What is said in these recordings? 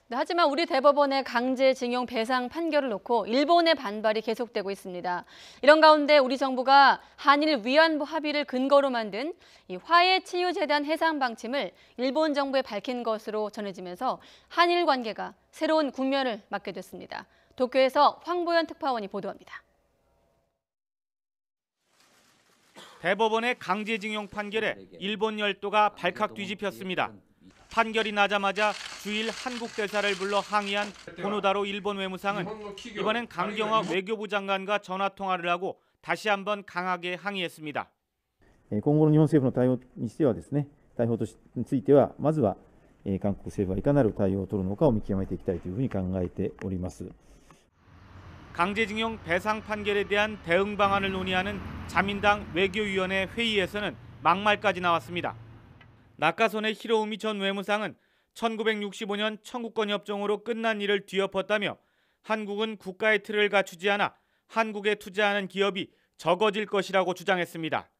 네, 하지만 우리 대법원의 강제징용 배상 판결을 놓고 일본의 반발이 계속되고 있습니다. 이런 가운데 우리 정부가 한일 위안부 합의를 근거로 만든 이 화해치유재단 해상 방침을 일본 정부에 밝힌 것으로 전해지면서 한일 관계가 새로운 국면을 맞게 됐습니다. 도쿄에서 황보연 특파원이 보도합니다. 대법원의 강제징용 판결에 일본 열도가 발칵 뒤집혔습니다. 판결이 나자마자 주일 한국 대사를 불러 항의한 고노다로 일본 외무상은 이번엔 강경화 외교부 장관과 전화 통화를 하고 다시 한번 강하게 항의했습니다. 今後の日本政府の対応にしてはですね、対応についてはまずは韓国政府はいかなる対応を取るのかを見極めていきたいというふうに考えております。 강제징용 배상 판결에 대한 대응 방안을 논의하는 자민당 외교위원회 회의에서는 막말까지 나왔습니다. 나카소네 히로우미 전 외무상은 1965년 청구권 협정으로 끝난 일을 뒤엎었다며 한국은 국가의 틀을 갖추지 않아 한국에 투자하는 기업이 적어질 것이라고 주장했습니다.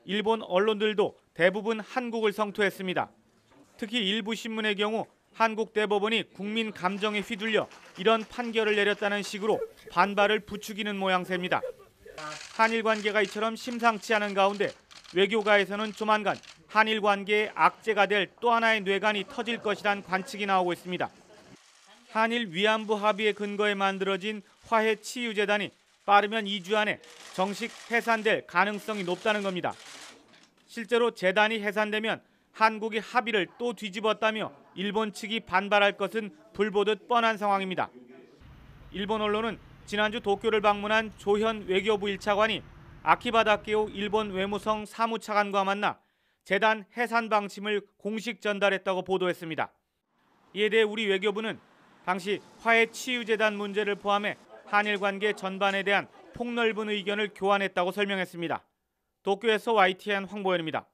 일본 언론들도 대부분 한국을 성토했습니다. 특히 일부 신문의 경우 한국 대법원이 국민 감정에 휘둘려 이런 판결을 내렸다는 식으로 반발을 부추기는 모양새입니다. 한일 관계가 이처럼 심상치 않은 가운데 외교가에서는 조만간 한일 관계의 악재가 될 또 하나의 뇌관이 터질 것이란 관측이 나오고 있습니다. 한일 위안부 합의의 근거에 만들어진 화해치유재단이 빠르면 2주 안에 정식 해산될 가능성이 높다는 겁니다. 실제로 재단이 해산되면 한국이 합의를 또 뒤집었다며 일본 측이 반발할 것은 불보듯 뻔한 상황입니다. 일본 언론은 지난주 도쿄를 방문한 조현 외교부 1차관이 아키바 다케오 일본 외무성 사무차관과 만나 재단 해산 방침을 공식 전달했다고 보도했습니다. 이에 대해 우리 외교부는 당시 화해치유재단 문제를 포함해 한일 관계 전반에 대한 폭넓은 의견을 교환했다고 설명했습니다. 도쿄에서 YTN 황보현입니다.